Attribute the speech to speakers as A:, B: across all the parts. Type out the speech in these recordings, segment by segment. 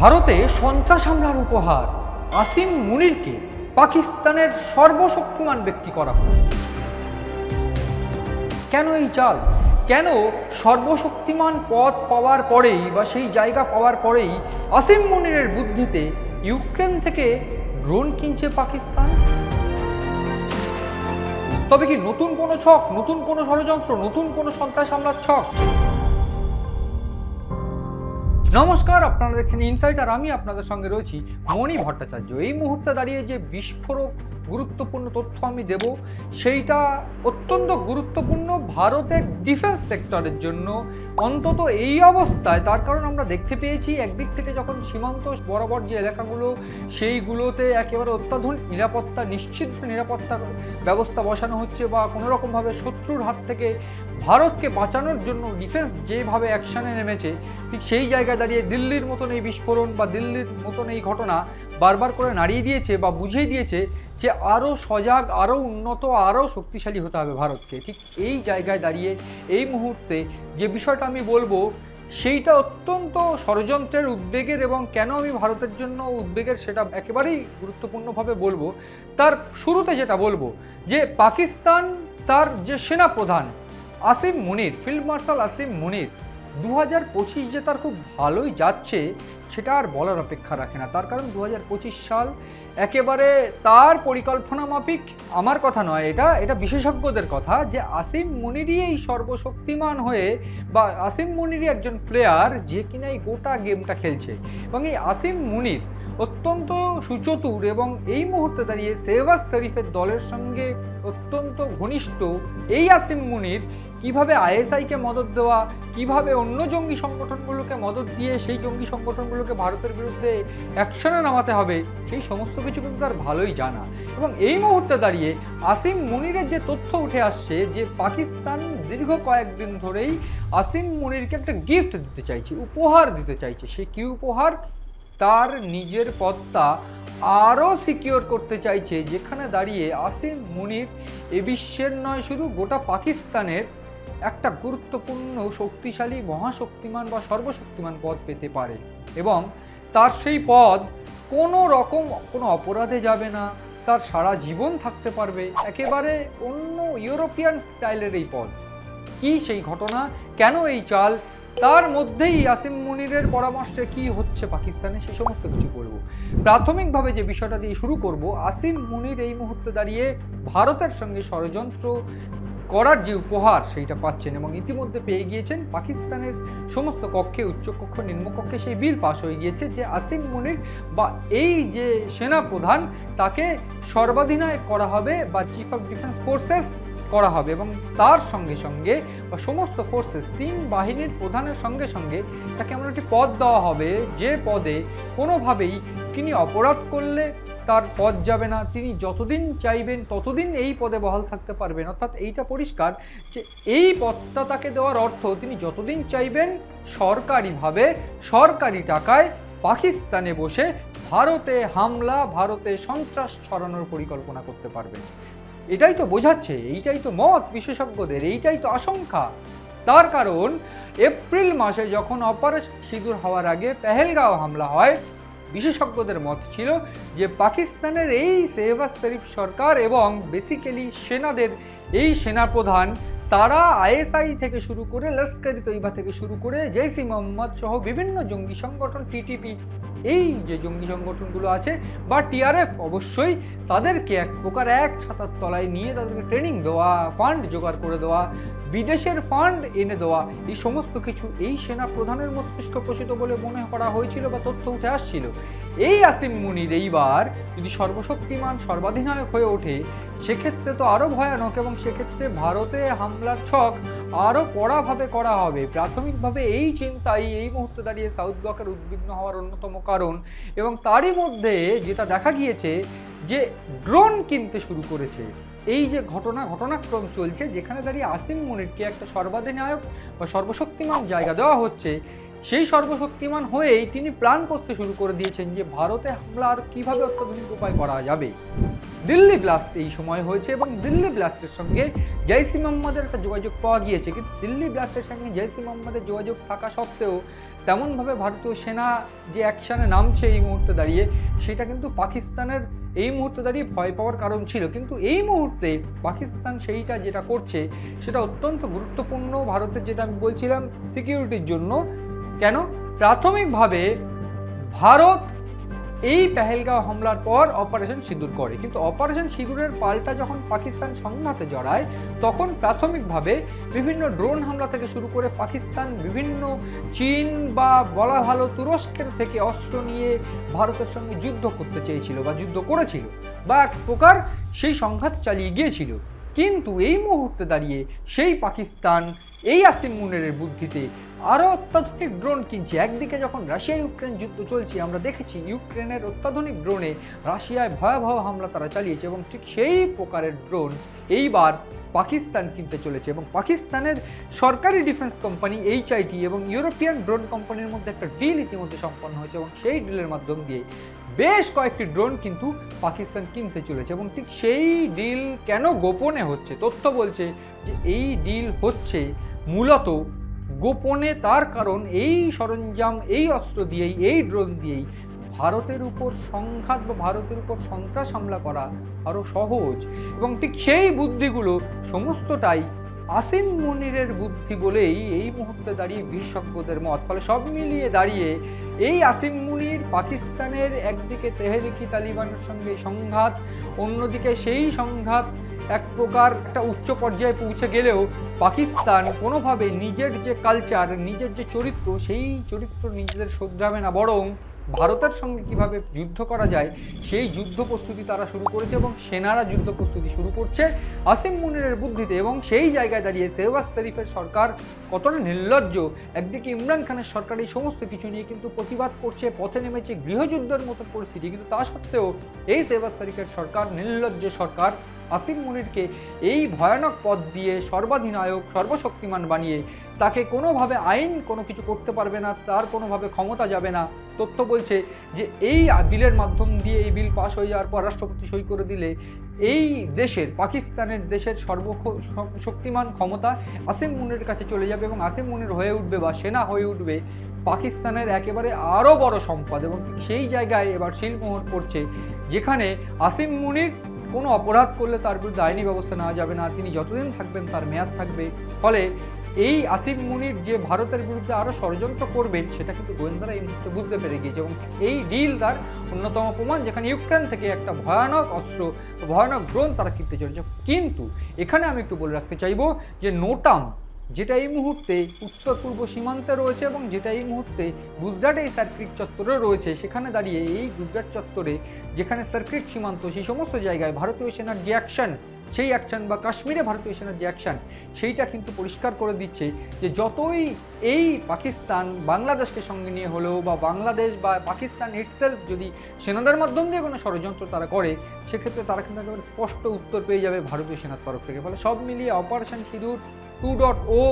A: ভারতে সন্ত্রাস হামলার উপহার আসিম মুনিরকে পাকিস্তানের সর্বশক্তিমান ব্যক্তি করা হলো। কেন এই চাল? কেন সর্বশক্তিমান পদ পাওয়ার পরেই বা সেই জায়গা পাওয়ার পরেই আসিম মুনিরের বুদ্ধিতে ইউক্রেন থেকে ড্রোন কিনছে পাকিস্তান? তবে কি নতুন কোনো ছক, নতুন কোনো ষড়যন্ত্র, নতুন কোনো সন্ত্রাস হামলার ছক? নমস্কার, আপনারা দেখছেন ইনসাইট আর আমি আপনাদের সঙ্গে রয়েছি মণি ভট্টাচার্য। এই মুহূর্তে দাঁড়িয়ে যে বিস্ফোরক গুরুত্বপূর্ণ তথ্য আমি দেব সেইটা অত্যন্ত গুরুত্বপূর্ণ ভারতের ডিফেন্স সেক্টরের জন্য, অন্তত এই অবস্থায়। তার কারণ আমরা দেখতে পেয়েছি একদিক থেকে যখন সীমান্ত বরাবর যে এলাকাগুলো সেইগুলোতে একেবারে অত্যাধুনিক নিরাপত্তা, নিশ্চিত নিরাপত্তা ব্যবস্থা বসানো হচ্ছে বা কোনোরকমভাবে শত্রুর হাত থেকে ভারতকে বাঁচানোর জন্য ডিফেন্স যেভাবে অ্যাকশানে নেমেছে, ঠিক সেই জায়গায় দাঁড়িয়ে দিল্লির মতন এই বিস্ফোরণ বা দিল্লির মতন এই ঘটনা বারবার করে নাড়িয়ে দিয়েছে বা বুঝিয়ে দিয়েছে যে আরও সজাগ, আরও উন্নত, আরও শক্তিশালী হতে হবে ভারতকে। ঠিক এই জায়গায় দাঁড়িয়ে এই মুহূর্তে যে বিষয়টা আমি বলবো সেইটা অত্যন্ত ষড়যন্ত্রের, উদ্বেগের, এবং কেন আমি ভারতের জন্য উদ্বেগের সেটা একেবারেই গুরুত্বপূর্ণভাবে বলবো। তার শুরুতে যেটা বলবো যে পাকিস্তান তার যে সেনাপ্রধান আসিম মুনির, ফিল্ড মার্শাল আসিম মুনির, 2025 যে তার খুব ভালোই যাচ্ছে সেটা আর বলার অপেক্ষা রাখে না। তার কারণ 2025 সাল একেবারে তার পরিকল্পনা মাফিক, আমার কথা নয়, এটা বিশেষজ্ঞদের কথা, যে আসিম মুনিরই এই সর্বশক্তিমান হয়ে বা আসিম মুনিরই একজন প্লেয়ার যে কিনা এই গোটা গেমটা খেলছে। এবং এই আসিম মুনির অত্যন্ত সুচতুর এবং এই মুহূর্তে দাঁড়িয়ে শেহবাজ শরীফের দলের সঙ্গে অত্যন্ত ঘনিষ্ঠ। এই আসিম মুনির কিভাবে আইএসআইকে মদত দেওয়া, কিভাবে অন্য জঙ্গি সংগঠনগুলোকে মদত দিয়ে সেই জঙ্গি সংগঠনগুলোকে ভারতের বিরুদ্ধে অ্যাকশনে নামাতে হবে, সেই সমস্ত কিছু কিন্তু তার ভালোই জানা। এবং এই মুহূর্তে দাঁড়িয়ে আসিম মুনিরের যে তথ্য উঠে আসছে যে পাকিস্তান দীর্ঘ কয়েকদিন ধরেই আসিম মুনিরকে একটা গিফট দিতে চাইছে, উপহার দিতে চাইছে। সে কি উপহার? তার নিজের পদটা আরও সিকিওর করতে চাইছে, যেখানে দাঁড়িয়ে আসিম মুনির এ বিশ্বের নয় শুধু গোটা পাকিস্তানের একটা গুরুত্বপূর্ণ, শক্তিশালী, মহাশক্তিমান বা সর্বশক্তিমান পদ পেতে পারে। এবং তার সেই পদ কোনো রকম কোনো অপরাধে যাবে না, তার সারা জীবন থাকতে পারবে, একেবারে অন্য ইউরোপিয়ান স্টাইলের এই পদ। কি সেই ঘটনা, কেন এই চাল, তার মধ্যেই আসিম মুনিরের পরামর্শে কি হচ্ছে পাকিস্তানে, সেই সমস্ত কিছু করব। প্রাথমিকভাবে যে বিষয়টা দিয়ে শুরু করব, আসিম মুনির এই মুহূর্তে দাঁড়িয়ে ভারতের সঙ্গে ষড়যন্ত্র করার যে উপহার সেইটা পাচ্ছেন এবং ইতিমধ্যে পেয়ে গিয়েছেন। পাকিস্তানের সমস্ত কক্ষে, উচ্চকক্ষ, নিম্নকক্ষে সেই বিল পাশ হয়ে গিয়েছে যে আসিম মুনির বা এই যে সেনা প্রধান তাকে সর্বাধিনায়ক করা হবে বা চিফ অফ ডিফেন্স ফোর্সেস করা হবে। এবং তার সঙ্গে সঙ্গে বা সমস্ত ফোর্সেস, 3 বাহিনীর প্রধানের সঙ্গে সঙ্গে তাকে এমন একটি পদ দেওয়া হবে যে পদে কোনোভাবেই তিনি অপরাধ করলে তার পদ যাবে না, তিনি যতদিন চাইবেন ততদিন এই পদে বহাল থাকতে পারবেন। অর্থাৎ এইটা পরিষ্কার যে এই পদটা তাকে দেওয়ার অর্থ তিনি যতদিন চাইবেন সরকারিভাবে, সরকারি টাকায় পাকিস্তানে বসে ভারতে হামলা, ভারতে সন্ত্রাস ছড়ানোর পরিকল্পনা করতে পারবেন। এটাই তো বোঝাচ্ছে, এইটাই তো মত বিশেষজ্ঞদের, এইটাই তো আশঙ্কা। তার কারণ এপ্রিল মাসে যখন অপারেশন সিঁদুর হওয়ার আগে পেহেলগাঁও হামলা হয়, বিশেষজ্ঞদের মত ছিল যে পাকিস্তানের এই শেহবাজ শরীফ সরকার এবং বেসিক্যালি সেনাদের এই সেনাপ্রধান তারা আইএসআই থেকে শুরু করে, লস্কর-ই তৈবা থেকে শুরু করে জৈশ-ই মোহাম্মদ সহ বিভিন্ন জঙ্গি সংগঠন, টিটিপি, এই যে জঙ্গি সংগঠনগুলো আছে বা টিআরএফ, অবশ্যই তাদেরকে এক প্রকার এক ছাতার তলায় নিয়ে তাদেরকে ট্রেনিং দেওয়া, ফান্ড জোগাড় করে দেওয়া, বিদেশের ফান্ড এনে দেওয়া, এই সমস্ত কিছু এই সেনা প্রধানের মস্তিষ্ক প্রসূত বলে মনে করা হয়েছিল বা তথ্য উঠে আসছিল। এই আসিম মুনির এইবার যদি সর্বশক্তিমান, সর্বাধিনায়ক হয়ে ওঠে সেক্ষেত্রে তো আরও ভয়ানক, এবং সেক্ষেত্রে ভারতে হামলার ছক আরও কড়াভাবে করা হবে। প্রাথমিকভাবে এই চিন্তাই এই মুহূর্তে দাঁড়িয়ে সাউথ ব্লকের উদ্বিগ্ন হওয়ার অন্যতম কারণ। এবং তারই মধ্যে যেটা দেখা গিয়েছে যে ড্রোন কিনতে শুরু করেছে। এই যে ঘটনাক্রম চলছে, যেখানে দাঁড়িয়ে আসিম মুনিরকে একটা সর্বাধিনায়ক বা সর্বশক্তিমান জায়গা দেওয়া হচ্ছে, সেই সর্বশক্তিমান হয়েই তিনি প্ল্যান করতে শুরু করে দিয়েছেন যে ভারতে হামলার কিভাবে অত্যাধুনিক উপায় করা যাবে। দিল্লি ব্লাস্ট এই সময় হয়েছে এবং দিল্লি ব্লাস্টের সঙ্গে জৈশ ই মোহাম্মদের একটা যোগাযোগ পাওয়া গিয়েছে। কিন্তু দিল্লি ব্লাস্টের সঙ্গে জৈশ ই মোহাম্মদের যোগাযোগ থাকা সত্ত্বেও তেমনভাবে ভারতীয় সেনা যে অ্যাকশানে নামছে এই মুহূর্তে দাঁড়িয়ে, সেটা কিন্তু পাকিস্তানের এই মুহূর্তে দাঁড়িয়ে ভয় পাওয়ার কারণ ছিল। কিন্তু এই মুহূর্তে পাকিস্তান সেইটা যেটা করছে সেটা অত্যন্ত গুরুত্বপূর্ণ ভারতের, যেটা আমি বলছিলাম সিকিউরিটির জন্য। কেন? প্রাথমিকভাবে ভারত এই পেহেলগাঁও হামলার পর অপারেশন সিঁদুর করে, কিন্তু অপারেশন সিঁদুরের পাল্টা যখন পাকিস্তান সংঘাতে জড়ায় তখন প্রাথমিকভাবে বিভিন্ন ড্রোন হামলা থেকে শুরু করে পাকিস্তান বিভিন্ন চীন বা বলা ভালো তুরস্কের থেকে অস্ত্র নিয়ে ভারতের সঙ্গে যুদ্ধ করতে চেয়েছিল বা যুদ্ধ করেছিল বা এক প্রকার সেই সংঘাত চালিয়ে গিয়েছিল। কিন্তু এই মুহূর্তে দাঁড়িয়ে সেই পাকিস্তান এই আসিম মুনিরের বুদ্ধিতে আরও অত্যাধুনিক ড্রোন কিনছে। একদিকে যখন রাশিয়া ইউক্রেন যুদ্ধ চলছে, আমরা দেখেছি ইউক্রেনের অত্যাধুনিক ড্রোনে রাশিয়ায় ভয়াবহ হামলা তারা চালিয়েছে এবং ঠিক সেই প্রকারের ড্রোন এইবার পাকিস্তান কিনতে চলেছে। এবং পাকিস্তানের সরকারি ডিফেন্স কোম্পানি HIT এবং ইউরোপিয়ান ড্রোন কোম্পানির মধ্যে একটা ডিল ইতিমধ্যে সম্পন্ন হয়েছে এবং সেই ডিলের মাধ্যম দিয়ে বেশ কয়েকটি ড্রোন কিন্তু পাকিস্তান কিনতে চলেছে। এবং ঠিক সেই ডিল কেন গোপনে হচ্ছে, তথ্য বলছে যে এই ডিল হচ্ছে মূলত গোপনে, তার কারণ এই সরঞ্জাম, এই অস্ত্র দিয়েই, এই ড্রোন দিয়েই ভারতের উপর সংঘাত বা ভারতের উপর সন্ত্রাস হামলা করা আরও সহজ। এবং ঠিক সেই বুদ্ধিগুলো সমস্তটাই আসিম মুনিরের বুদ্ধি বলেই এই মুহূর্তে দাঁড়িয়ে বিশেষজ্ঞদের মত। ফলে সব মিলিয়ে দাঁড়িয়ে এই আসিম মুনির পাকিস্তানের একদিকে তেহরিকি তালিবানের সঙ্গে সংঘাত, অন্যদিকে সেই সংঘাত এক প্রকার একটা উচ্চ পর্যায়ে পৌঁছে গেলেও পাকিস্তান কোনোভাবে নিজের যে কালচার, নিজের যে চরিত্র, সেই চরিত্র নিজেদের শোধরাবে না, বরং ভারতের সঙ্গে কিভাবে যুদ্ধ করা যায় সেই যুদ্ধ প্রস্তুতি তারা শুরু করেছে এবং সেনারা যুদ্ধ প্রস্তুতি শুরু করছে আসিম মুনিরের বুদ্ধিতে। এবং সেই জায়গায় দাঁড়িয়ে শেহবাজ শরীফের সরকার কতটা নির্লজ্জ, একদিকে ইমরান খানের সরকার এই সমস্ত কিছু নিয়ে কিন্তু প্রতিবাদ করছে, পথে নেমেছে, গৃহযুদ্ধের মতো পরিস্থিতি, কিন্তু তা সত্ত্বেও এই শেহবাজ শরীফের সরকার, নির্লজ্জ সরকার, আসিম মুনিরকে এই ভয়ানক পদ দিয়ে সর্বাধিনায়ক, সর্বশক্তিমান বানিয়ে তাকে কোনোভাবে আইন কোনো কিছু করতে পারবে না, তার কোনোভাবে ক্ষমতা যাবে না। তথ্য বলছে যে এই বিলের মাধ্যম দিয়ে, এই বিল পাশ হয়ে যাওয়ার পর রাষ্ট্রপতি সই করে দিলে এই দেশের, পাকিস্তানের দেশের সর্বশক্তিমান ক্ষমতা আসিম মুনিরের কাছে চলে যাবে এবং আসিম মুনির হয়ে উঠবে বা সেনা হয়ে উঠবে পাকিস্তানের একেবারে আরও বড় সম্পদ। এবং সেই জায়গায় এবার শিলমোহর পড়ছে, যেখানে আসিম মুনির কোনো অপরাধ করলে তার বিরুদ্ধে আইনি ব্যবস্থা নেওয়া যাবে না, তিনি যতদিন থাকবেন তার মেয়াদ থাকবে। ফলে এই আসিম মুনির যে ভারতের বিরুদ্ধে আরও ষড়যন্ত্র করবেন সেটা কিন্তু গোয়েন্দারা এই মুহূর্তে বুঝতে পেরে গিয়েছে এবং এই ডিল তার অন্যতম প্রমাণ, যেখানে ইউক্রেন থেকে একটা ভয়ানক অস্ত্র, ভয়ানক ড্রোন তারা কিনতে চলেছে। কিন্তু এখানে আমি একটু বলে রাখতে চাইব যে নোটাম, যেটা এই মুহূর্তে উত্তর পূর্ব সীমান্তে রয়েছে এবং যেটা এই মুহূর্তে গুজরাটে এই সার্কিট চত্বরে রয়েছে, সেখানে দাঁড়িয়ে এই গুজরাট চত্বরে যেখানে সার্কিট সীমান্ত, সেই সমস্ত জায়গায় ভারতীয় সেনার যে অ্যাকশন, সেই অ্যাকশন বা কাশ্মীরে ভারতীয় সেনার যে অ্যাকশন, সেইটা কিন্তু পরিষ্কার করে দিচ্ছে যে যতই এই পাকিস্তান বাংলাদেশকে সঙ্গে নিয়ে হলেও বা বাংলাদেশ বা পাকিস্তান ইটসেলফ যদি সেনাদের মাধ্যম দিয়ে কোনো ষড়যন্ত্র তারা করে, সেক্ষেত্রে তারা কিন্তু একেবারে স্পষ্ট উত্তর পেয়ে যাবে ভারতীয় সেনার তরফ থেকে। ফলে সব মিলিয়ে অপারেশন সিঁদুর 2.0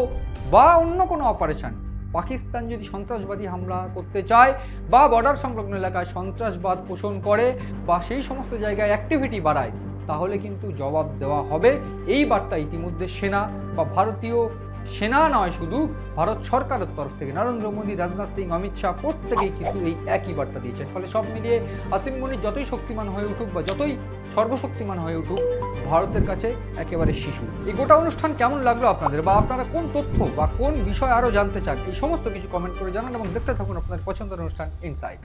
A: বা অন্য কোনো অপারেশন, পাকিস্তান যদি সন্ত্রাসবাদী হামলা করতে চায় বা বর্ডার সংলগ্ন এলাকায় সন্ত্রাসবাদ পোষণ করে বা সেই সমস্ত জায়গায় অ্যাক্টিভিটি বাড়ায়, তাহলে কিন্তু জবাব দেওয়া হবে। এই বার্তা ইতিমধ্যে সেনা বা ভারতীয় সেনা নয়, শুধু ভারত সরকারের তরফ থেকে নরেন্দ্র মোদী, রাজনাথ সিং, অমিত শাহ প্রত্যেকেই কিন্তু এই একই বার্তা দিয়েছেন। ফলে সব মিলিয়ে আসিম মুনির যতই শক্তিমান হয়ে উঠুক বা যতই সর্বশক্তিমান হয়ে উঠুক, ভারতের কাছে একেবারে শিশু। এই গোটা অনুষ্ঠান কেমন লাগলো আপনাদের, বা আপনারা কোন তথ্য বা কোন বিষয় আরও জানতে চান, এই সমস্ত কিছু কমেন্ট করে জানান এবং দেখতে থাকুন আপনাদের পছন্দের অনুষ্ঠান ইনসাইট।